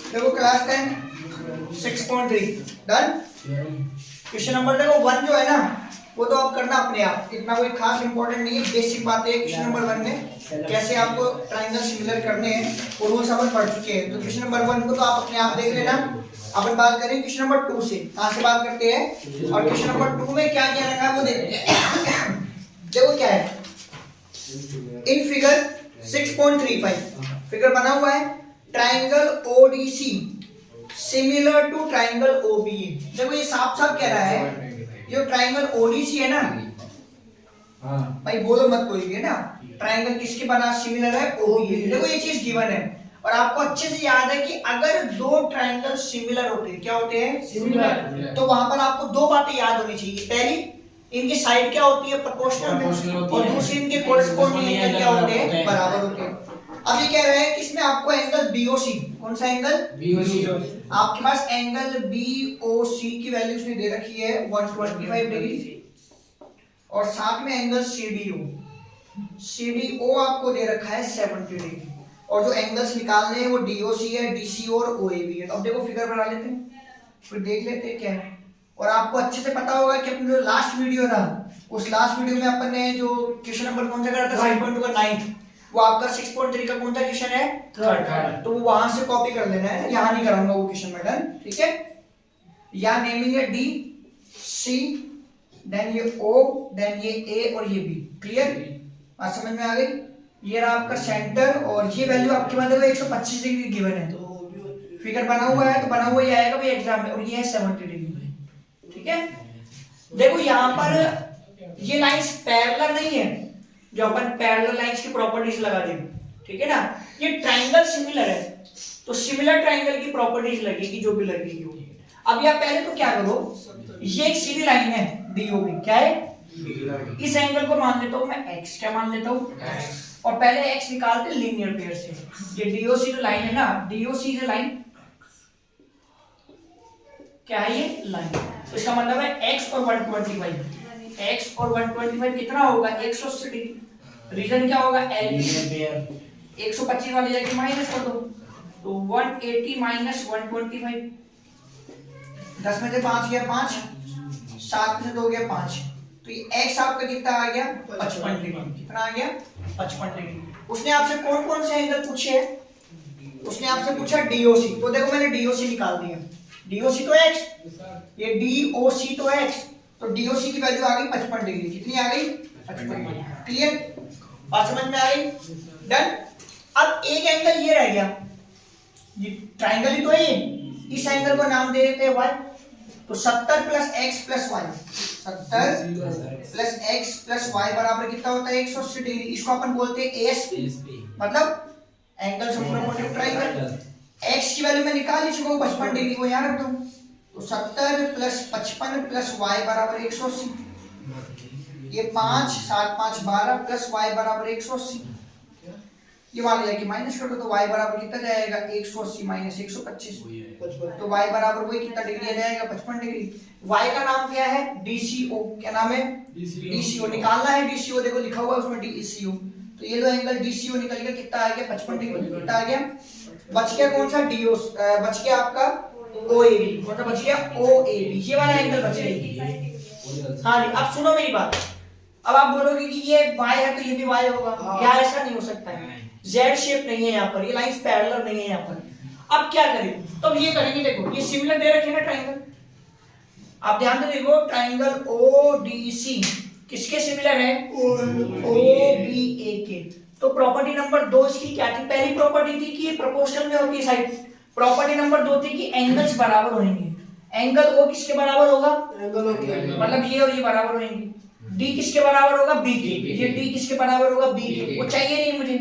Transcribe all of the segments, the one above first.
देखो class 10 6.3 done. Question number देखो 1 जो है ना वो तो आप करना अपने आप, इतना कोई खास इंपॉर्टेंट नहीं है, बेसिक बातें है क्वेश्चन नंबर 1 में कैसे आपको ट्रायंगल सिमिलर करने हैं और वो सब अपन पढ़ चुके हैं। तो क्वेश्चन नंबर 1 को तो आप अपने आप देख लेना। अपन बात करें क्वेश्चन नंबर 2 से, कहां से बात करते हैं और क्वेश्चन नंबर 2 में क्या क्या रखा है वो देखते हैं। देखो क्या है इन फिगर 6.35 फिगर बना हुआ है triangle ODC similar to triangle OBA. देखो ये साफ साफ कह रहा है ये ट्रायंगल ओडीसी है ना, भाई बोलो मत कोई भी, है ना, ट्रायंगल किसके बना सिमिलर है ओबीए। देखो ये चीज गिवन है और आपको अच्छे से याद है कि अगर दो ट्रायंगल सिमिलर होते हैं, क्या होते हैं सिमिलर, तो वहां पर आपको दो बातें याद होनी चाहिए। पहली इनकी साइड क्या होती है प्रोपोर्शनल, और दूसरी इनके कोरेस्पोंडिंग एंगल क्या होते हैं बराबर होते हैं। अब ये कह रहे हैं कि इसमें आपको एंगल बीओसी, कौन सा एंगल बीओसी, आपके पास एंगल बीओसी की वैल्यू उसने दे रखी है 125 डिग्री और साथ में एंगल सीडीओ आपको दे रखा है 70 डिग्री और जो एंगल्स निकालने हैं वो डीओसी है, डीसीओ और ओएबी है। अब देखो फिगर बना लेते हैं फिर देख लेते हैं क्या है। और आपको अच्छे से पता होगा कि अपना जो लास्ट वीडियो था उस लास्ट वीडियो में अपन ने जो क्वेश्चन नंबर कौन सा करा था 6.2 का 9, वो आपका 6.3 का कौन सा क्वेश्चन है थर्ड, तो वो वहां से कॉपी कर लेना है, यहाँ नहीं कराऊंगा वो क्वेश्चन में। डन, ठीक है। यहाँ नेमिंग है डी सी, देन ये ओ, देन ये ए और ये बी। क्लियर, बात समझ में आ गई। ये रहा आपका सेंटर और ये वैल्यू आपके पास देखो 125 डिग्री गिवन है, तो फिगर बना हुआ है तो बना हुआ ही आएगा भाई एग्जाम में, और ये है 70 डिग्री। ठीक है, देखो यहाँ पर ये लाइंस पैरेलल नहीं है जो अपन पैरेलल लाइंस की प्रॉपर्टीज लगा दें, ठीक है ना। ये ट्रायंगल सिमिलर है तो सिमिलर ट्रायंगल की प्रॉपर्टीज लगेगी जो भी लगेगी वो। अब या पहले तो क्या करो, ये एक सीधी लाइन है डीओबी, क्या है, इस एंगल को मान लेता हूं मैं x, क्या मान लेता हूं x, और पहले x निकालते लीनियर पेयर से। ये डीओसी जो लाइन है ना, डीओसी जो लाइन क्या है, ये लाइन, तो इसका मतलब है x और 125, x और 125 कितना होगा 180 डिग्री। रीजन क्या होगा एल, 125 वाली जगह माइनस कर दो तो 180 माइनस 125, 10 में से 5 गया 5, 7 में से 2 गया 5, तो ये x आपका कितना आ गया 55 डिग्री। कितना आ गया 55 डिग्री। उसने आपसे कौन कौन से एंगल पूछे हैं, उसने आपसे पूछा डीओसी, तो देखो मैंने डीओसी निकाल दिया, डीओसी तो x, ये डीओसी तो x, तो डीओसी की वैल्यू आ गई 55 डिग्री। कितनी आ गई 55 डिग्री। क्लियर, बात समझ में आ गई। डन। अब एक एंगल ये रह गया, ये ट्रायंगल ही तो है, इस एंगल को नाम दे देते हैं y, तो 70 plus x plus y, 70 plus x plus y बराबर कितना होता है 180 डिग्री। इसको अपन बोलते हैं ASP, मतलब एंगल सब्सट्रैक्टिव ट्रायंगल। x की वैल्यू मैं निकाल ही चुका हूं 55 डिग्री, को यहाँ रख दूं, तो 70 प्लस 55 प्लस y बराबर 180, ये 5 7 5 12 प्लस y बराबर 180, ये वाली है कि माइनस कर दो तो y बराबर कितना जाएगा 180 माइनस 125, तो y बराबर वही कितना डिग्री आ जाएगा 55 डिग्री। y का नाम क्या है DCO, क्या नाम है DCO, निकालना है DCO, देखो लिखा हुआ है उसमें DCO, तो ये जो एंगल DCO निकल गया कितना आ गया 55 डिग्री। कितना आ गया, बच गया कौन सा DO, बच गया आपका OAB, कौन सा बच गया OAB, ये वाला एंगल बच गया। हाँ जी, अब सुनो मेरी बात, अब आप बोलोगे कि ये y है तो ये भी y होगा, यार ऐसा नहीं हो सकता है, Z शेप नहीं है यहाँ पर, ये लाइंस पैरेलल नहीं है यहाँ पर। अब क्या करें, तो अब ये करेंगे, देखो ये सिमिलर दे रखे ना ट्रायंगल, आप ध्यान से देखो ट्रायंगल ODC किसके सिमिलर है OBA के। तो प्रॉपर्टी नंबर 2 इसकी क्या थी, पहली प्रॉपर्टी थी कि ये प्रोपोर्शनल में होती है साइड, प्रॉपर्टी नंबर 2 थी कि एंगल्स बराबर होंगे, एंगल O किसके बराबर होगा, एंगल O के, मतलब ये और ये बराबर होंगे, D किसके बराबर होगा B के, ये D किसके बराबर होगा B के, वो चाहिए नहीं मुझे,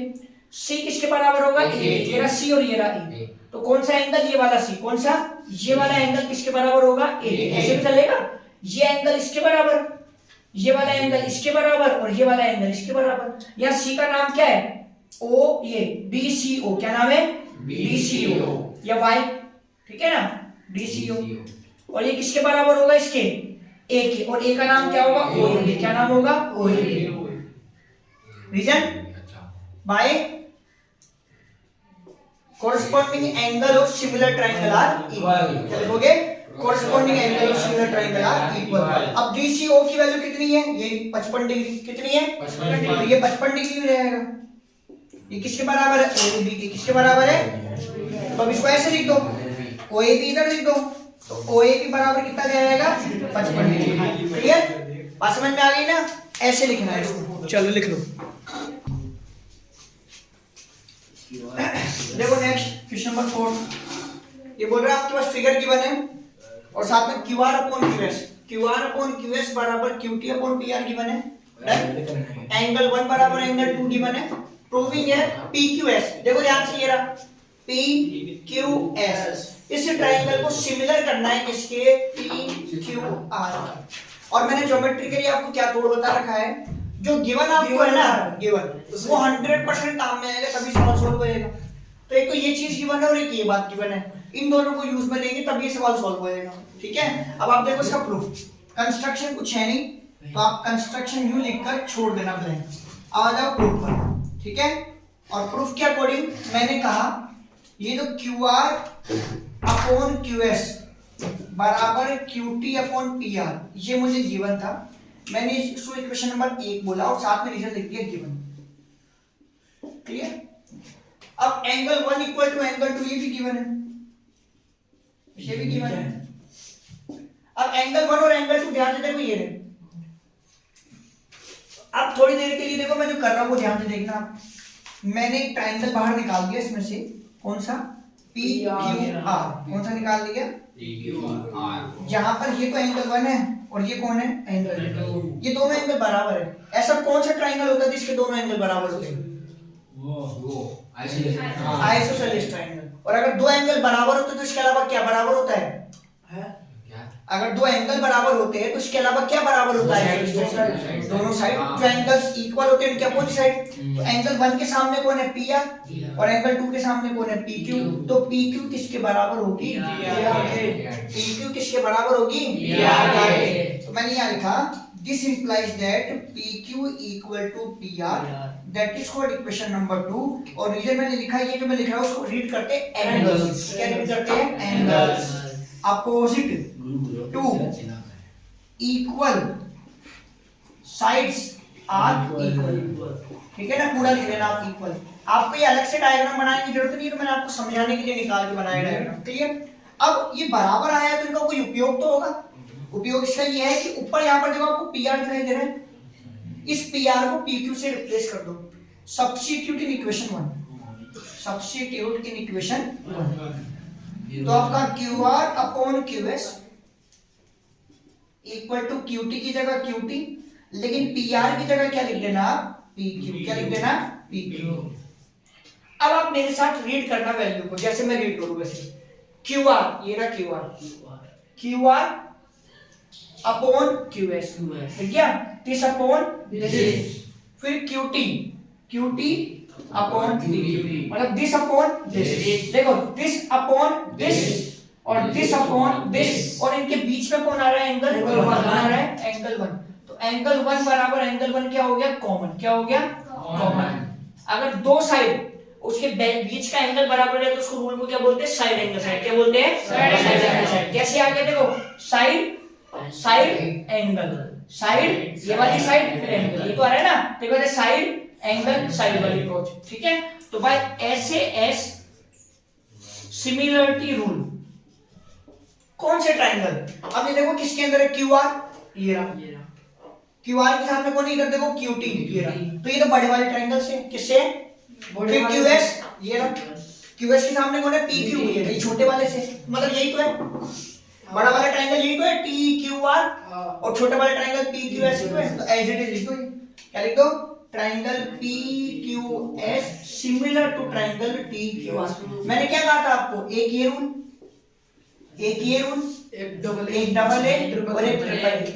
C किसके बराबर होगा A, ये रहा C और ये रहा A, तो कौन सा एंगल, ये वाला C, कौन सा, ये वाला एंगल किसके बराबर होगा A, ऐसे भी चलेगा, ये एंगल इसके बराबर, ये वाला एंगल इसके बराबर और ये वाला एंगल इसके बराबर। यहाँ C का नाम क्या है O, ये DCO, क्या नाम है DCO, या Y, ठीक है ना DCO, और ये किसके बराबर होगा इसके A के, और A का नाम क्या होगा OAB, क्या नाम होगा OAB। Reason by corresponding angle of similar triangle are equal। क्या लिखोगे? corresponding angle of similar triangle are equal। अब DCO की वैल्यू कितनी है? ये 55 डिग्री। कितनी है? 55 डिग्री। तो ये 55 डिग्री हो जाएगा। ये किसके बराबर है? OAB के। किसके बराबर है? तो अब इसको ऐसे लिख दो, OAB इधर लिख दो, तो OAB बराबर कितना जाएगा? 55 डिग्री। क्लियर? बात समझ में आ गई ना? ऐसे लिखना है इसको। चलो लिख लो। देखो नेक्स्ट क्वेश्चन नंबर 4। ये बोल रहा है आपके पास फिगर गिवन है और साथ में QR upon QS, QR upon QS बराबर QT अपॉन PR गिवन है। एंगल 1 बराबर एंगल 2 गिवन है। प्रूविंग है PQS। देखो ध्यान से, ये रहा PQS। इस ट्रायंगल को सिमिलर करना है किसके? PQR। और मैंने ज्योमेट्रिकली आपको क्या तोड़ बता रखा है, जो गिवन आपको है ना, गिवन वो 100% काम में आएगा तभी सवाल सॉल्व होएगा। तो एक तो ये चीज गिवन है और एक ये बात गिवन है, इन दोनों को यूज में लेंगे तभी सवाल सॉल्व होएगा। ठीक है, अब आप देखो इसका प्रूफ। कंस्ट्रक्शन कुछ है नहीं तो आप कंस्ट्रक्शन यू लिखकर छोड़ देना ब्लैंक। आ जाओ प्रूफ पर। ठीक है, और प्रूफ के अकॉर्डिंग मैंने कहा ये जो QR अपॉन QS बराबर QT अपॉन PR, ये मुझे गिवन था। मैंने इसको इक्वेशन नंबर 1 बोला और साथ में रीजन लिख दिया गिवन। क्लियर? अब एंगल 1 इक्वल टू एंगल 2 ये भी गिवन है, ये भी गिवन है। अब एंगल 1 और एंगल 2 ध्यान से देखो, ये रहे। अब थोड़ी देर के लिए देखो मैं जो कर रहा हूं वो ध्यान से देखना। मैंने एक ट्रायंगल बाहर निकाल दिया इसमें से, कौन सा? PQR। कौन सा निकाल दिया? PQR। जहां पर ये तो एंगल 1 है और ये कौन है? एंगल 2। ये दोनों एंगल बराबर है। ऐसा कौन सा ट्रायंगल होता है जिसके दोनों एंगल बराबर होते हैं? वो आइसोसेलेस ट्रायंगल। और अगर दो एंगल बराबर होते तो इसके अलावा क्या बराबर होता है? अगर दो एंगल बराबर होते हैं तो इसके अलावा क्या बराबर होता है? दोनों साइड। जो एंगल्स इक्वल होते हैं उनके अपोजिट साइड। तो एंगल 1 के सामने कौन है? PR। और एंगल 2 के सामने कौन है? PQ। तो PQ किसके बराबर होगी? PQ किसके बराबर होगी? तो मैंने यहाँ लिखा this implies that PQ equal to PR, that is called equation number 2। और रीजन मैंने लिखा, ये जो मैं लिख रहा हूँ उसको रीड करते हैं एंगल्स। क्या रीड करते हैं? Angles. Opposite to equal sides are equal. ठीक है ना, पूरा लिख लेना आप इक्वल। आपको ये अलग से डायग्राम बनाने की जरूरत नहीं है, तो मैंने आपको समझाने के लिए निकाल के बनाया डायग्राम। क्लियर? अब ये बराबर आया है तो इनका कोई उपयोग तो होगा। उपयोग इसका ये है कि ऊपर यहाँ पर देखो आपको PR दिखाई दे रहा है, इस PR को PQ से रिप्लेस कर दो। Substitute in equation 1, substitute in equation 1। तो आपका QR upon QS equal to QT की जगह QT, लेकिन PR की जगह क्या लिख देना? PQ। क्या लिख देना? PQ। अब आप मेरे साथ रीड करना वैल्यू को, जैसे मैं रीड करूं वैसे। QR, ये रहा QR अपॉन QS, ठीक है? This upon this. फिर QT अपॉन PQ, मतलब दिस अपॉन दिस। देखो दिस अपॉन दिस और दिस अपॉन दिस, और इनके बीच में कौन आ रहा है? एंगल 1 आ रहा है, एंगल 1। तो एंगल 1 बराबर एंगल 1 क्या हो गया? कॉमन। क्या हो गया? कॉमन। अगर दो साइड उसके बीच का एंगल बराबर है तो उसको रूल को क्या बोलते हैं? Side angle side. क्या बोलते हैं? Side angle side. कैसे आ गया? देखो साइड एंगल, साइड ये वाली साइड एंगल, ये तो आ रहा है ना। देखो साइड एंगल साइड वाली अप्रोच। ठीक है, तो भाई SAS सिमिलरिटी रूल कौन से ट्रायंगल? अब ये देखो किसके अंदर है? QR। ये रहा QR के सामने कौन है? इधर देखो QT। ये रहा। तो ये तो बड़े वाले ट्रायंगल से। किससे? फिर QS। ये रहा। QS के सामने कौन है? PQ। ये छोटे वाले से, मतलब यही तो है। बड़ा वाला ट्रायंगल यही तो है TQR, और छोटा वाला ट्रायंगल PQS तो है। तो एज इट इज लिख दो। क्या लिख दो? Triangle PQS similar to triangle TQR। मैंने क्या कहा था आपको? एक ये रूल, एक डबल ए और एक ट्रिपल ए।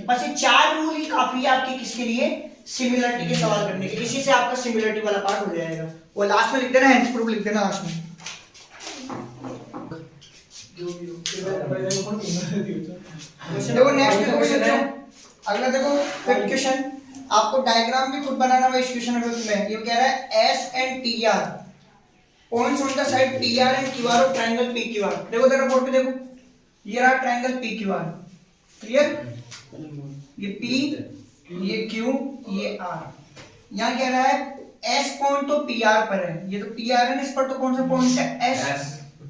बस ये 4 रूल ही काफी है आपके किसके लिए? सिमिलरिटी के सवाल करने के। इसी से आपका सिमिलरिटी वाला पार्ट हो जाएगा। वो लास्ट में लिख देना, हेंस प्रूफ लिख देना लास्ट में। देखो नेक्स्ट क्वेश्चन है, अगला देखो फिफ्थ क्वेश्चन। आपको डायग्राम भी खुद बनाना है इस क्वेश्चन में। ये कह रहा है S and TR points on the side P R and Q R of triangle P Q R. देखो जरा बोर्ड पे देखो, ये रहा triangle P Q R, clear, ये पी, ये क्यू, ये आर। यहाँ क्या रहा है, एस पॉइंट तो पी आर पर है, ये तो पी आर है, इस पर तो कौन सा पॉइंट है, एस,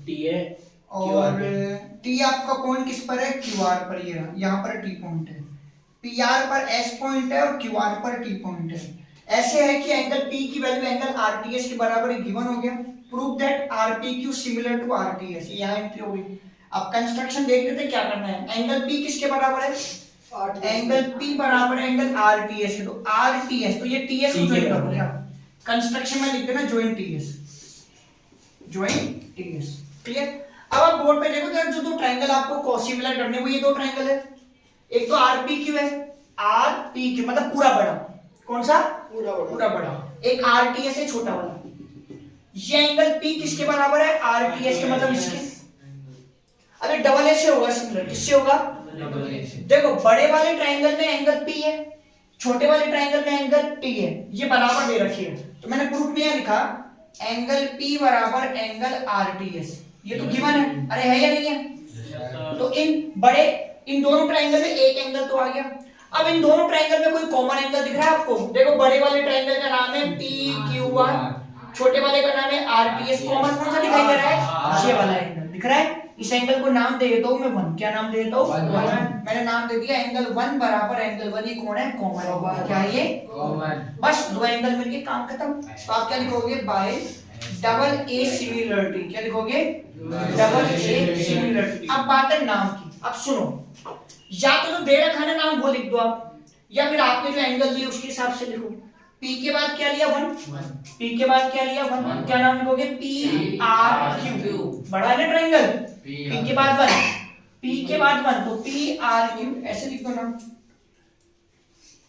टी है, और टी आपका पॉइंट किस पर है, क्यू आर पर, ये रहा, यहाँ पर टी पॉइंट है, पी आर पर एस पॉइंट है और क्यू आर पर टी पॉइंट है। ऐसे है कि एंगल पी की वैल्यू एंगल आरटीएस के बराबर है, गिवन हो गया। Prove that RPQ similar to RTS, यहाँ एंट्री हो गई। अब कंस्ट्रक्शन देख लेते क्या करना है। एंगल पी किसके बराबर है, एंगल पी बराबर है एंगल आरटीएस है, तो आरटीएस, तो ये टीएस को ज्वाइन करो क्या, कंस्ट्रक्शन में लिख देना join TS, join TS, clear. अब आप बोर्ड पे देखो जो दो ट्रायंगल आपको कोसिमिलर करने, वो ये दो ट्रायंगल है, एक तो आरपीक्यू है, आरपीक्यू मतलब पूरा बड़ा, कौन सा, पूरा बड़ा, एक आरटीएस है छोटा वाला। ये एंगल पी किसके बराबर है, आरटीएस के, मतलब इसके। अरे डबल ए से होगा सिमिलर, किससे होगा, देखो बड़े वाले ट्रायंगल में एंगल पी है, छोटे वाले ट्रायंगल में एंगल टी है, ये बराबर दे रखी है, तो मैंने प्रूफ में यह लिखा एंगल पी बराबर एंगल आरटीएस, ये तो गिवन है, अरे है या नहीं है। तो इन दोनों ट्रायंगल में एक एंगल तो आ गया। अब इन दोनों ट्रायंगल में कोई कॉमन एंगल दिख रहा है आपको, देखो बड़े वाले ट्रायंगल का नाम है पी क्यू आर, छोटे वाले का नाम है आरटीएस, कॉमन कौन सा दिखाई दे रहा है, ये वाला एंगल दिख रहा है। इस एंगल को नाम दे देता हूं मैं वन, क्या नाम दे देता हूं, मैंने नाम दे दिया एंगल वन बराबर एंगल वन, ये कौन है, कॉमन, क्या ये कॉमन, बस दो एंगल मिलके काम खत्म। तो आप क्या लिखोगे, बाय डबल ए सिमिलरिटी, क्या लिखोगे, डबल ए सिमिलरिटी। अब बात है नाम की, अब सुनो, या तो जो दे रखा है नाम वो लिख दो आप, या फिर आपने जो एंगल लिया उसके हिसाब से लिखो। P के बाद क्या लिया, वन, P के बाद क्या लिया, वन, क्या नाम लिखोगे, पी आर क्यू, बड़ा है ना ट्रायंगल, P के बाद वन, P के बाद वन, तो पी आर क्यू ऐसे लिख दो ना,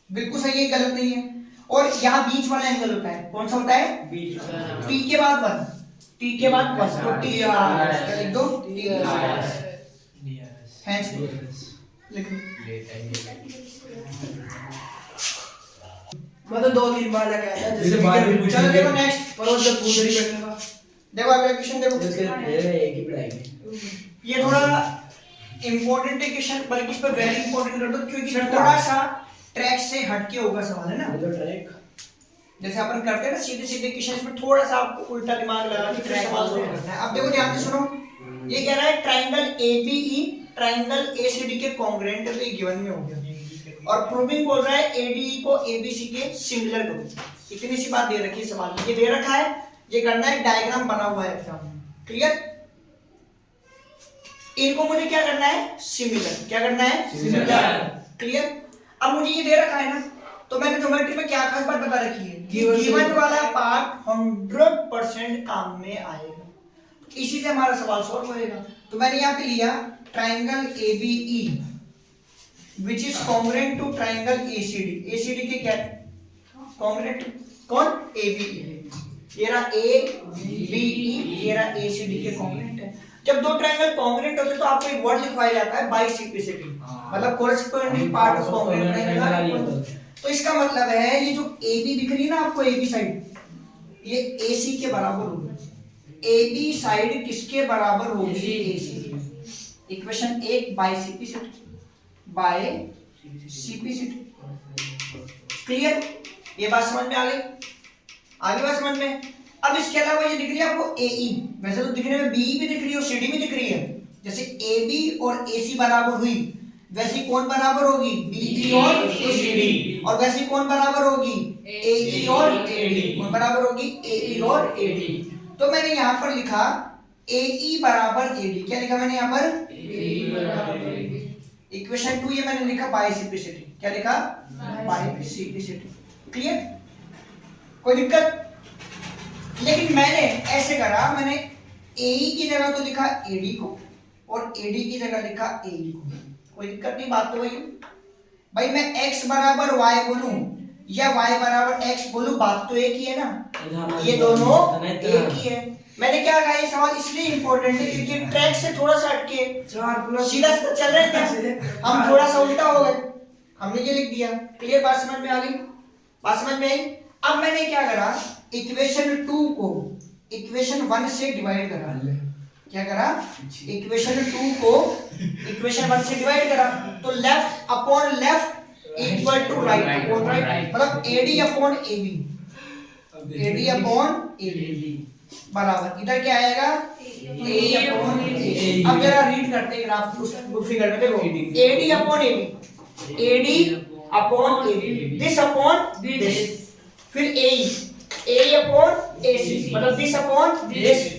बिल्कुल सही है, गलत नहीं है। और यहाँ बीच वाला एंगल होता है, कौन सा होता है, T के बाद वन, T के बाद वन, तो टी आर, क्या लिख दो, टी आर, हैंस लिख लो। मतलब 2-3 बार जाके आया था, जैसे बार भी चलो देखो नेक्स्ट, पर वो जब पूछ रही बैठने का, देखो अगला क्वेश्चन देखो, एक ही पढ़ाई में ये थोड़ा इंपॉर्टेंट है क्वेश्चन, बल्कि इस पर वेरी इंपॉर्टेंट कर दो, क्योंकि थोड़ा सा ट्रैक से हटके होगा सवाल, है ना, तो ट्रैक जैसे अपन करते हैं ना सीधे सीधे क्वेश्चन, इसमें थोड़ा सा आपको उल्टा दिमाग लगा के फिर सवाल सोल्व करना है। अब देखो ध्यान से सुनो, ये कह रहा है ट्रायंगल एबीई ट्रायंगल एसीडी के कॉन्ग्रुएंट है, तो ये गिवन में हो गया। और प्रूविंग बोल रहा है एडीई को एबीसी के सिमिलर करो, इतनी सी बात दे रखी है सवाल में, ये दे रखा है, ये करना है, डायग्राम बना हुआ है एग्जाम में, क्लियर। इनको मुझे क्या करना है, सिमिलर, क्या करना है, सिमिलर, क्लियर। अब मुझे ये दे रखा है ना, तो मैंने ज्योमेट्री में क्या खास बात बता रखी है, गिवन वाला पार्ट 100% काम में आएगा, इसी से हमारा सवाल सॉल्व होएगा। तो मैंने यहाँ पे लिया triangle ABE which is congruent to triangle ACD, ACD के क्या congruent, कौन, ABE, ये रहा ABE, ये रहा ACD के congruent है। जब दो ट्रायंगल congruent होते हैं तो आपको एक वर्ड लिखवाया जाता है बाइसेप्टिसिटी, मतलब corresponding part of congruent triangle। तो इसका मतलब है ये जो AB दिख रही है ना आपको, AB साइड, ये AC के बराबर होगी, AB साइड किसके बराबर होगी, AC। इक्वेशन 1 बाइसेप्टिसिटी, बाय सीपीसीटी, क्लियर, ये बात समझ में आ गई, आगे बात समझ में। अब इसके अलावा ये दिख रही है आपको एई, वैसे तो दिखने में बीई भी दिख रही है और सीडी भी दिख रही है, जैसे एबी और एसी बराबर हुई वैसे कौन बराबर होगी, बीई और एसीडी, और वैसे कौन बराबर होगी, एई और एडी, कौन बराबर होगी, एई और एडी। तो मैंने यहाँ पर लिखा एई बराबर एडी, क्या लिखा मैंने यहाँ पर, एई बराबर एडी। इक्वेशन 2 ये मैंने लिखा बाइसेप्टिसिटी, क्या लिखा, बाइसेप्टिसिटी, क्लियर, कोई दिक्कत। लेकिन मैंने ऐसे करा, मैंने एई की जगह तो लिखा एडी को और एडी की जगह लिखा एई को, कोई दिक्कत नहीं, बात तो वही है भाई। मैं x बराबर y बोलूं या y बराबर x बोलूं, बात तो एक ही है ना, ये दोनों एक ही है। मैंने क्या कहा, ये सवाल इसलिए इंपॉर्टेंट है क्योंकि ट्रैक से थोड़ा सा हटके सीधा चल रहे थे हम, थोड़ा सा उल्टा हो गए, हमने ये लिख दिया, क्लियर, बात समझ में आ गई, बात समझ में आई। अब मैंने क्या करा, इक्वेशन 2 को इक्वेशन 1 से डिवाइड करा। क्या करा? इक्वेशन 2 को इक्वेशन 1 से डिवाइड करा, तो left upon left equal to right upon right, मतलब AD upon AB, AD upon AB बराबर इधर क्या आएगा? A upon A. अब जरा रीड करते हैं ग्राफ उस फिगर में, देखो AD upon AB, AD upon AB, this upon this, फिर ए अपॉन एसी, मतलब दिस अपॉन दिस,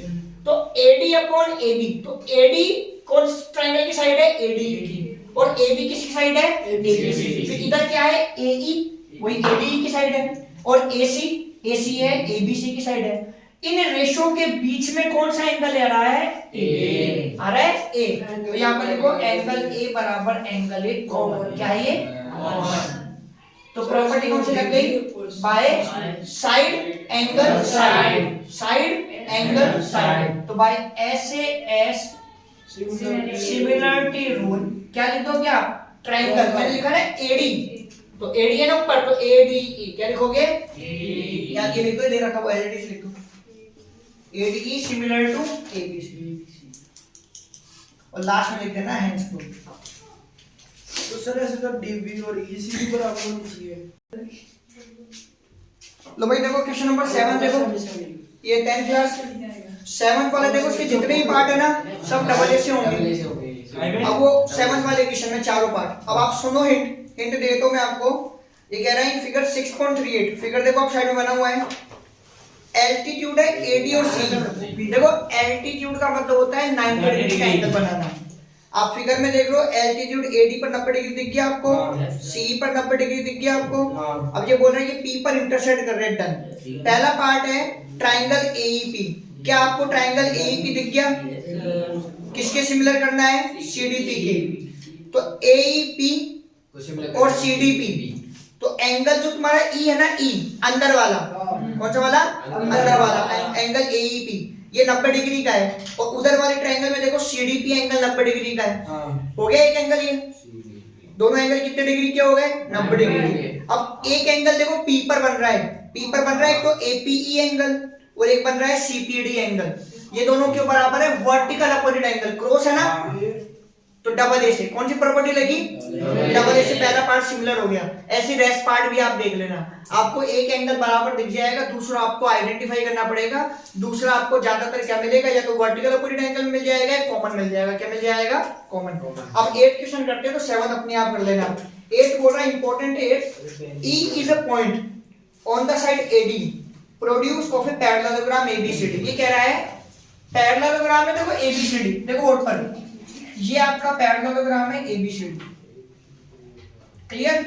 तो एडी अपॉन एबी, तो एडी कौन ट्रायंगल की साइड है? एडी की, और एबी किसकी साइड है? एबीसी। फिर इधर क्या है? एई, वही एडी की साइड है, और एसी, एसी है एबीसी की साइड है। इन रेशो के बीच में कौन सा एंगल आ रहा है? ए आ रहा है ए, तो यहाँ पर देखो एंगल ए बराबर एंगल ए कॉमन, क्या है ये? कॉमन। तो प्रॉपर्टी कौन सी लग गई? By side angle side, side angle side, तो बाय एस सिमिलरिटी रूल क्या लिख दो? क्या? ट्रायंगल, मैंने लिखा है एडी, तो एडी है ना ऊपर, तो एडीई क्या लिखोगे? या ये लिख दो, दे रखा वो एज इट इज लिख दो, एडीई सिमिलर टू एबीसी, और लास्ट में लिख देना हेंस प्रूफ। तो सर ऐसे तो डीबी और ईसी भी बराबर होनी चाहिए। लो भाई देखो क्वेश्चन नंबर 7 देखो, ये 10 क्लास 7 वाला देखो, इसके जितने भी पार्ट है ना सब डबल ए से होंगे। अब वो 7 वाले क्वेश्चन में चारों पार्ट, अब आप सुनो, हिंट देता हूं मैं आपको। ये कह रहा है फिगर 6.38, फिगर देखो आप साइड में बना हुआ है, एल्टीट्यूड है एडी और सी। देखो एल्टीट्यूड का मतलब होता है 90 डिग्री का एंगल बनाना। आप फिगर में देख लो, एल्टीट्यूड एडी पर 90 डिग्री दिख गया आपको, सी पर 90 डिग्री दिख गया आपको। अब ये बोल रहे हैं कि पी पर इंटरसेक्ट कर रहे हैं, डन। पहला पार्ट है ट्रायंगल एईपी, क्या आपको ट्रायंगल एईपी दिख गया? किसके सिमिलर करना है? सीडीपी के, तो एईपी और सीडीपी, तो एंगल जो तुम्हारा ई है ना, ई अंदर वाला, कौन सा वाला? अंदर वाला एंगल एईपी, ये 90 डिग्री का है, और उधर वाले ट्रायंगल में देखो सीडीपी एंगल 90 डिग्री का है। हो गया एक एंगल, ये दोनों एंगल कितने डिग्री के हो गए? 90 डिग्री। अब एक एंगल देखो पी पर बन रहा है, पी पर बन रहा है एक तो एपीई एंगल, और एक बन रहा है सीपीडी एंगल, ये दोनों के बराबर है वर्टिकल अपोजिट एंगल, क्रॉस है ना, तो डबल ए से कौन सी प्रॉपर्टी लगी? डबल ए से पहला पार्ट सिमिलर हो गया। ऐसे रेस्ट पार्ट भी आप देख लेना, आपको एक एंगल बराबर दिख जाएगा, दूसरा आपको आइडेंटिफाई करना पड़ेगा। दूसरा आपको ज्यादातर क्या मिलेगा? या तो वर्टिकल अपोजिट एंगल मिल जाएगा, कॉमन मिल जाएगा। क्या मिल जाएगा? कॉमन। अब 8 क्वेश्चन करते हैं तो 7 अपने आप कर लेना। 8 बोल रहा है important 8, E is a point on the side AD produce of a parallelogram ABCD. ये कह रहा है पैरेललोग्राम है, देखो एबीसीडी, देखो बोर्ड पर ये आपका पैरेललोग्राम है एबीसीडी, क्लियर?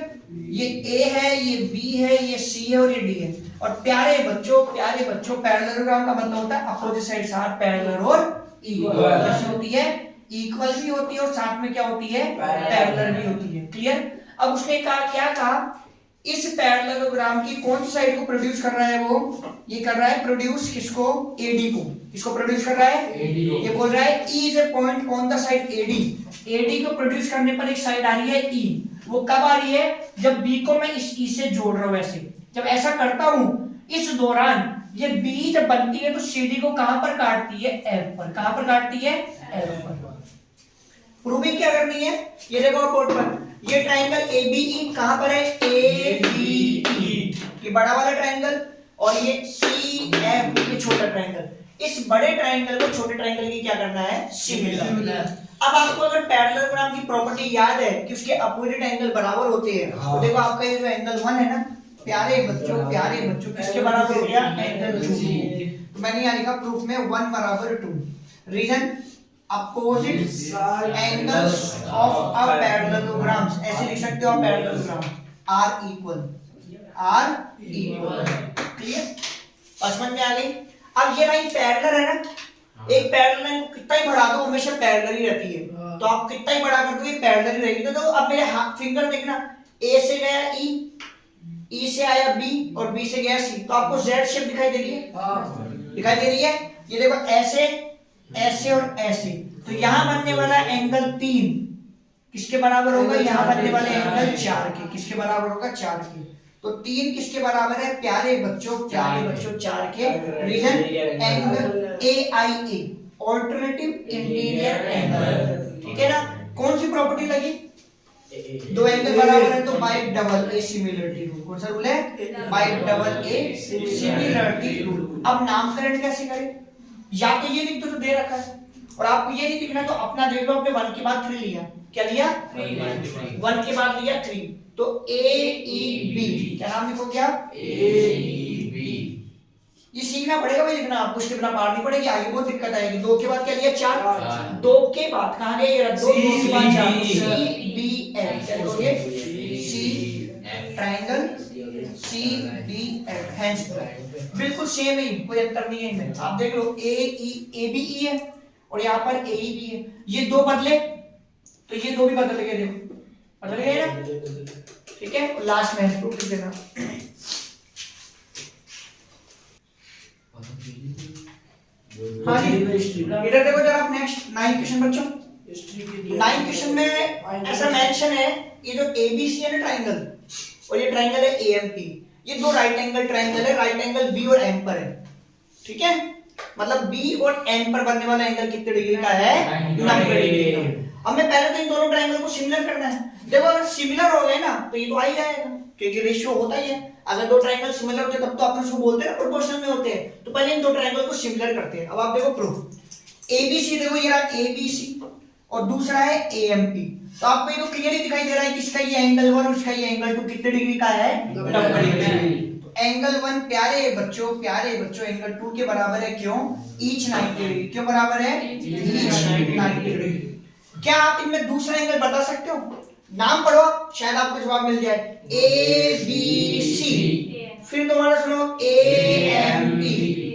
ये ए है, ये बी है, ये सी है और ये डी है। और प्यारे बच्चों पैरेललोग्राम का मतलब होता है अपोजिट साइड्स आर पैरेलल और इक्वल। कैसे होती है? इक्वल भी होती है और साथ में क्या होती है? पैरेलल भी होती है, क्लियर? अब उसने कहा, क्या कहा? इस पैरेललोग्राम की कौन सी साइड को प्रोड्यूस कर रहा है? वो ये कर रहा है प्रोड्यूस किसको? एडी को। किसको प्रोड्यूस कर रहा है? एडी को। ये बोल रहा है E is a point on the side AD, AD को प्रोड्यूस करने पर एक साइड आ रही है ई। वो कब आ रही है? जब बी को मैं इस ई से जोड़ रहा हूं, ऐसे जब ऐसा करता हूं, इस दौरान ये बी जब बनती है तो सीडी को कहां पर काटती है? एफ पर। कहां पर काटती है? एफ पर। प्रूविंग क्या करनी है? ये देखो बोर्ड पर, ये ट्रायंगल एबीई कहां पर है? एबीई, ये बड़ा वाला ट्रायंगल, और ये सीएफ, ये छोटा ट्रायंगल। इस बड़े ट्रायंगल को छोटे ट्रायंगल की क्या करना है? सिमिलर। अब आपको अगर पैरेललोग्राम की प्रॉपर्टी याद है कि उसके अपोजिट एंगल बराबर होते हैं, तो देखो आपका ये जो एंगल 1 है ना, प्यारे बच्चों किसके बराबर हो गया? एंगल 2। तो मैंने यहाँ लिखा प्रूफ में 1 बराबर 2। Reason opposite angles of a parallelogram, ऐसे लिख सकते हो आप पैरेललोग्राम, आर इक्वल, क्लियर? समझ में आ गई? अब ये लाइन पैरेलल है ना, एक पैरेलल लाइन को कितना ही बढ़ा दो हमेशा पैरेलल ही रहती है, तो आप कितना ही बड़ा कर दो ये पैरेलल ही रहेगी। तो अब मेरे हाथ फिंगर देखना, ए से गया ई, ई से आया बी, और बी से गया सी, तो आपको जेड शेप दिखाई दे रही है? दिखाई दे रही है? ये देखो ऐसे ऐसे और ऐसे, तो यहां बनने वाला एंगल 3 किसके बराबर होगा? यहां बनने वाले एंगल 4 के। किसके बराबर होगा? 4 के। तो 3 किसके बराबर है प्यारे बच्चों 4 के reason angle AIA alternative interior angle, ठीक है ना। कौन सी प्रॉपर्टी लगी, दो एंगल बराबर है तो bye double A similarity rule, कौन सा रूल है bye double A similarity rule. अब नामकरण कैसे करें, या तो ये लिख दो तो दे रखा है, और आपको ये नहीं लिखना तो अपना देख लो, आपने 1 के बाद 3 लिया, क्या लिया 1 के बाद लिया 3, तो AEB क्या नाम लिखोगे आप AEB। ये सीखना पड़ेगा भाई लिखना, आपको उसके बिना पार नहीं पड़ेगी, आगे बहुत दिक्कत आएगी। 2 के बाद क्या लिया 4, 2 के बाद कहां गए ये 2 के बाद 4 CBF क्या लिखोगे C ट्रायंगल CBF हैंड्स बिल्कुल सेम है, कोई अंतर नहीं है इनमें। आप देख लो ABE है और यहाँ पर AEB है, ये दो बदले तो ये दो भी बदल गए, देखो बदल गए ना, ठीक है। और लास्ट में प्रूफ लिख देना। हाँ जी इधर देखो जरा आप नेक्स्ट 9 क्वेश्चन बच्चों, 9 क्वेश्चन में ऐसा मेंशन है, ये जो ABC है ना ट्रायंगल, और ये ट्रायंगल है AMP, ये दो राइट एंगल ट्रायंगल है, राइट एंगल B और M पर है, ठीक है। मतलब B और M पर बनने वाला एंगल कितने डिग्री का है 90 डिग्री का। अब मैं पहले तो इन दोनों ट्रायंगल को सिमिलर करना है, देखो अगर सिमिलर हो गए ना तो ये तो आ ही जाएगा, क्योंकि रेशियो होता ही है। अगर दो ट्रायंगल सिमिलर होते तब तो अपन उसको बोलते हैं ना प्रोपोर्शनल में होते हैं, तो पहले इन दो ट्रायंगल को सिमिलर करते हैं। अब आप देखो प्रूफ ABC, देखो ये रहा ABC और दूसरा है AMP, तो आपको ये तो क्लियरली दिखाई दे रहा है किसका ये एंगल 1 और इसका ये एंगल 2 कितने डिग्री का है 90 डिग्री। तो एंगल 1 प्यारे बच्चों एंगल 2 के बराबर है, क्यों ईच 90 डिग्री, क्यों बराबर है ईच 90 डिग्री। क्या आप इनमें दूसरा एंगल बता सकते हो, नाम पढ़ो शायद आपको जवाब मिल जाए। ABC, फिर दोबारा सुनो AMP,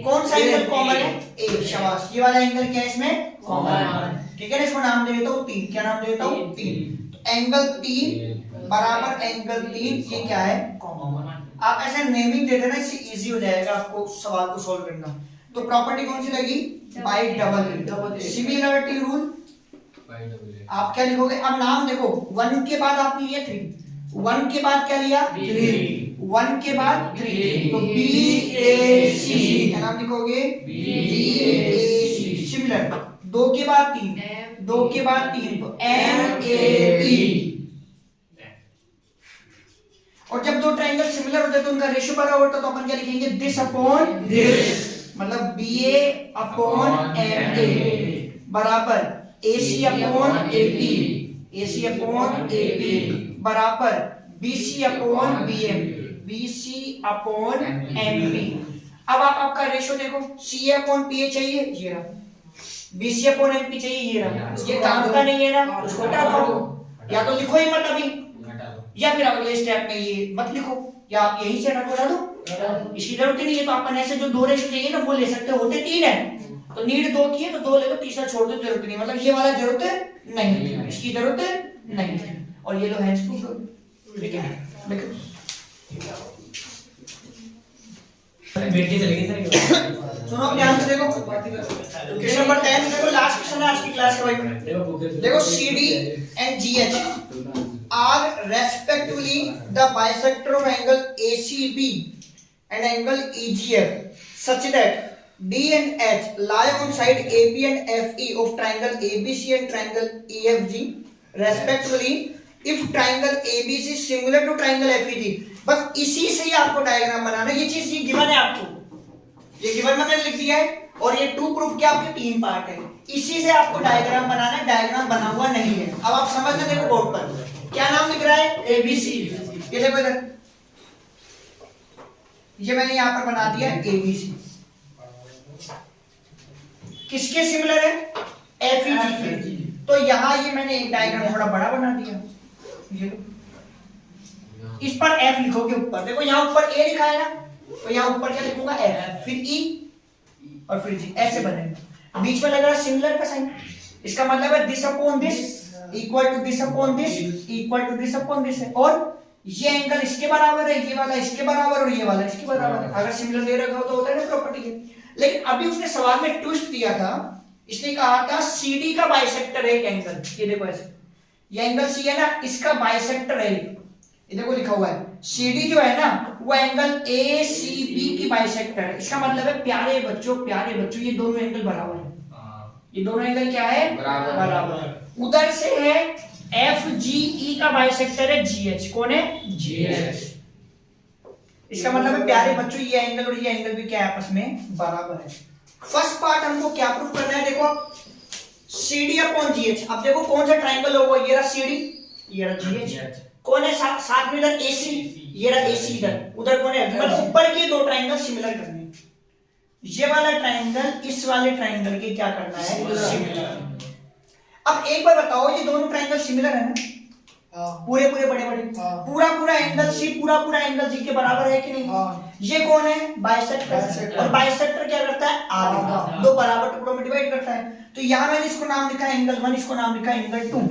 कौन सा एंगल कॉमन है A, शाबाश, ये वाला एंगल क्या है इसमें कॉमन, ठीक है ना। इसको नाम दे देता हूं 3, क्या नाम दे देता हूं 3, तो एंगल 3 बराबर एंगल 3 ये क्या है कॉमन। आप ऐसे नेमिंग दे देना, इससे इजी हो जाएगा आपको सवाल को सॉल्व करना। तो प्रॉपर्टी कौन सी लगी बाय डबल सिमिलरिटी रूल। आप क्या लिखोगे, अब नाम देखो 1 के बाद आपने लिया 3, 1 के बाद क्या लिया 3, 1 के बाद 3, तो BAC क्या नाम लिखोगे BAC सिमिलर। 2 के बाद 3, 2 के बाद 3 तो MAP। और जब दो ट्रायंगल सिमिलर होते हैं तो उनका रेशियो बराबर होता है, तो अपन क्या लिखेंगे दिस अपॉन दिस, मतलब BA अपॉन MA बराबर AC upon AP, AC upon AP बराबर BC upon BM, BC upon MP। अब आप आपका रेशियो देखो, CA अपॉन PA चाहिए ये रहा, BC अपॉन MP चाहिए ये रहा, ये काम का नहीं है ना, उसको हटा दो, या तो लिखो ही मत अभी, या फिर अगले स्टेप में ये मत लिखो, या आप यही से हटा दो, इसकी जरूरत नहीं है। तो अपन ऐसे जो दो रेशियो चाहिए ना वो ले सकते, होते 3 है तो नीड 2 की है तो 2 ले लो, तीसरा छोड़ दो, जरूरत नहीं, मतलब ये वाला जरूरत है नहीं, इसकी जरूरत है नहीं, और ये लो हैंड्स प्रूफ, ठीक है। देखो बेटी चलेगी सर, सुनो ध्यान से देखो, क्वेश्चन नंबर 10 देखो, लास्ट क्वेश्चन है आज की क्लास का भाई। देखो CD and GH are respectively the bisector of angle ACB and angle EGF such that D and H lie on side AB and FE of triangle ABC and triangle EFG respectively if triangle ABC is similar to triangle FEG। बस इसी से ही आपको diagram बनाना है, ये चीज ये given है आपको, ये गिवन मैंने लिख दिया है, और ये 2 प्रूफ के आपके 3 पार्ट है, इसी से आपको डायग्राम बनाना है, डायग्राम बना हुआ नहीं है। अब आप समझना, देखो बोर्ड पर क्या नाम लिख रहा है ABC, ये देखो इधर, ये मैंने यहां पर बना दिया ABC, किसके सिमिलर है FEG, तो यहां ये मैंने एक डायग्राम थोड़ा बड़ा बना दिया, ये इस पर F लिखोगे ऊपर, देखो यहां ऊपर A लिखा है ना, तो यहां ऊपर क्या लिखूंगा F, फिर E और फिर G, ऐसे बनेगा। बीच में लग रहा है सिमिलर का साइन, इसका मतलब है this upon this equal to this upon this equal to this upon this है, और ये एंगल इसके बराबर है, ये वाला इसके बराबर और ये वाला इसके बराबर है। अगर सिमिलर दे रखा हो तो होता है ना प्रॉपर्टी के। लेकिन अभी उसने सवाल में ट्विस्ट दिया था, इसने कहा था CD का बाइसेक्टर है एक एंगल, ये देखो ऐसे, ये एंगल C है ना, इसका बाइसेक्टर है, ये देखो लिखा हुआ है CD जो है ना वो एंगल ACB की बाइसेक्टर है। इसका मतलब है प्यारे बच्चों ये दोनों एंगल बराबर है। ये दोनों एंगल क्या है? बराबर। उधर से है FGE का बाइसेक्टर है GH। कौन है? GH। इसका मतलब है प्यारे बच्चों ये एंगल और ये एंगल भी क्या है? आपस में बराबर है। फर्स्ट पार्ट हमको क्या प्रूफ करना है? देखो CD अपॉन GH। अब देखो कौन सा ट्रायंगल होगा? ये रहा CD, ये रहा GH। कौन है साथ में इधर AC? ये रहा AC इधर, उधर कौन है? मतलब ऊपर के दो ट्रायंगल सिमिलर करने हैं। ये वाला ट्रायंगल इस वाले ट्रायंगल के क्या करना है? सिमिलर। अब एक बार बताओ ये दोनों ट्रायंगल सिमिलर है ना? पूरे बड़े पूरा एंगल C पूरा एंगल G के बराबर है कि नहीं? ये कौन है? बाइसेक्टर। और बाइसेक्टर क्या करता है? आधा, दो बराबर टुकड़ों में डिवाइड करता है। तो यहाँ मैंने इसको नाम लिखा एंगल 1, इसको नाम लिखा एंगल 2।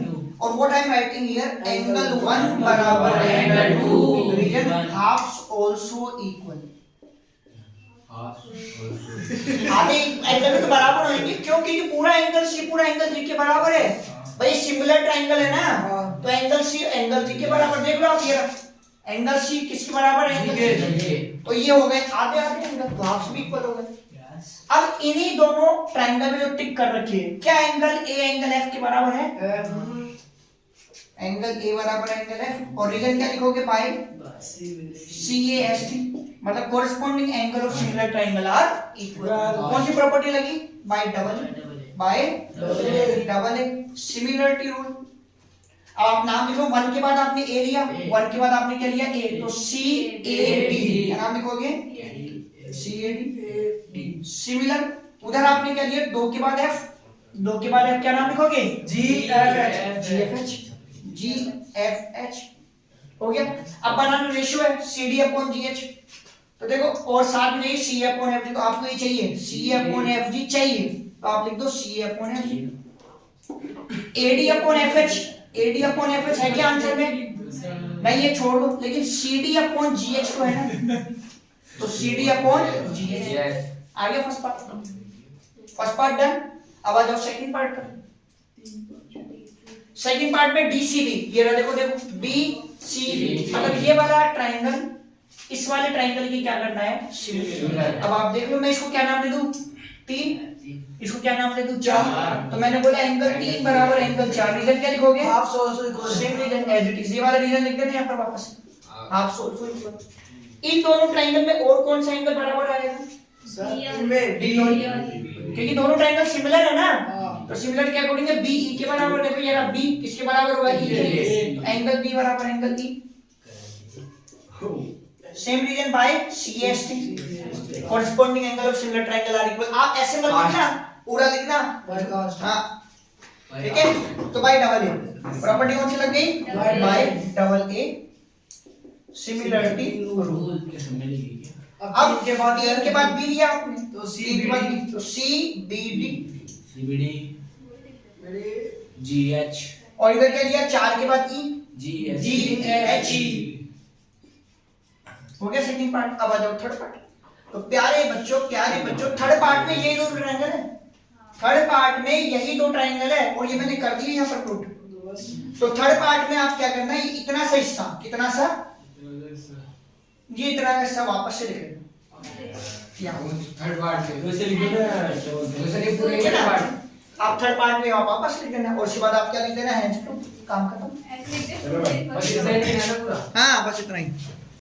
और what I am writing here? Angle 1 बराबर angle 2 reason halves also equal. आधे एंगल में तो बराबर होंगे क्योंकि ये पूरा एंगल C पूरा एंगल G के बराबर है। भाई सिमिलर ट्रायंगल है ना, तो एंगल C एंगल G के बराबर। देख लो आप ये एंगल C किसके बराबर है? Angle G। तो ये हो गए आधे एंगल, तो हाफ्स भी इक्वल हो गए। अब इन्हीं दोनों ट्रायंगल में जो टिक कर रखी है, क्या एंगल A एंगल F के बराबर है? एंगल A बराबर एंगल F। और रीजन क्या लिखोगे? बाय CAST, मतलब corresponding angle of similar triangle are equal. कौन सी प्रॉपर्टी लगी? By double A similarity rule. अब आप नाम लिखो, 1 के बाद आपने A लिया, 1 के बाद आपने क्या लिया? A, तो CAD क्या नाम लिखोगे? CAD similar. उधर आपने क्या लिया? 2 के बाद F, 2 के बाद F क्या नाम लिखोगे? GFH हो गया। अब बनाना रेशियो है CD अपॉन GH। तो देखो और साथ में CA अपॉन FG, तो आपको ये चाहिए CA अपॉन FG चाहिए, तो आप लिख दो CA upon FG। AD upon FH, AD upon FH है क्या आंसर में? नहीं, ये छोड़ दो, लेकिन CD अपॉन GH तो है ना, तो CD अपॉन GH आ गया फर्स्ट पार्ट डन। अब आ जाओ सेकंड पार्ट पर। सेकंड पार्ट में DCD, ये रहा देखो DCD, मतलब ये वाला ट्रायंगल इस वाले ट्रायंगल की क्या करना है? सिमिलर। अब आप देख लो, मैं इसको क्या नाम दे दूं? 3, इसको क्या नाम दे दूं? 4। तो मैंने बोला एंगल 3 बराबर एंगल 4। रीजन क्या लिखोगे? Half also equal. Same reason as it is, ये वाला रीजन लिख देना यहां पर वापस, हाफ आल्सो इक्वल। इन दोनों ट्रायंगल में और कौन सा एंगल बराबर आएगा? क्योंकि दोनों ट्रायंगल सिमिलर है ना, तो सिमिलर के अकॉर्डिंग है BE के बराबर। देखो ये रहा B, किसके बराबर होगा? E के, तो एंगल B बराबर angle E। Same reason by CAST, corresponding angle of similar triangle are equal. आप ऐसे मत लिखना, पूरा लिखना। हाँ ठीक है, तो बाय डबल ए प्रॉपर्टी कौन सी लग गई? Bye double A similarity rule. अब के बाद B लिया आपने, तो CBD GH, और इधर क्या लिया? 4 के बाद E GH हो गया सेकंड पार्ट। अब आ जाओ थर्ड पार्ट। तो प्यारे बच्चों थर्ड पार्ट में यही दो ट्रायंगल है, थर्ड पार्ट में यही दो ट्रायंगल है, और ये मैंने कर दिया यहाँ पर प्रूफ। तो थर्ड पार्ट में आप क्या करना है? इतना सा हिस्सा, कितना सा? ये इतना हिस्सा वापस से लिख लेना थर्ड पार्ट में वैसे लिख देना, पूरे थर्ड पार्ट आप थर्ड पार्ट में वापस लिख देना, और उसके बाद आप क्या लिख देना? हैंड्स टू, काम खत्म। बस इतना ही है ना पूरा। हाँ बस इतना ही।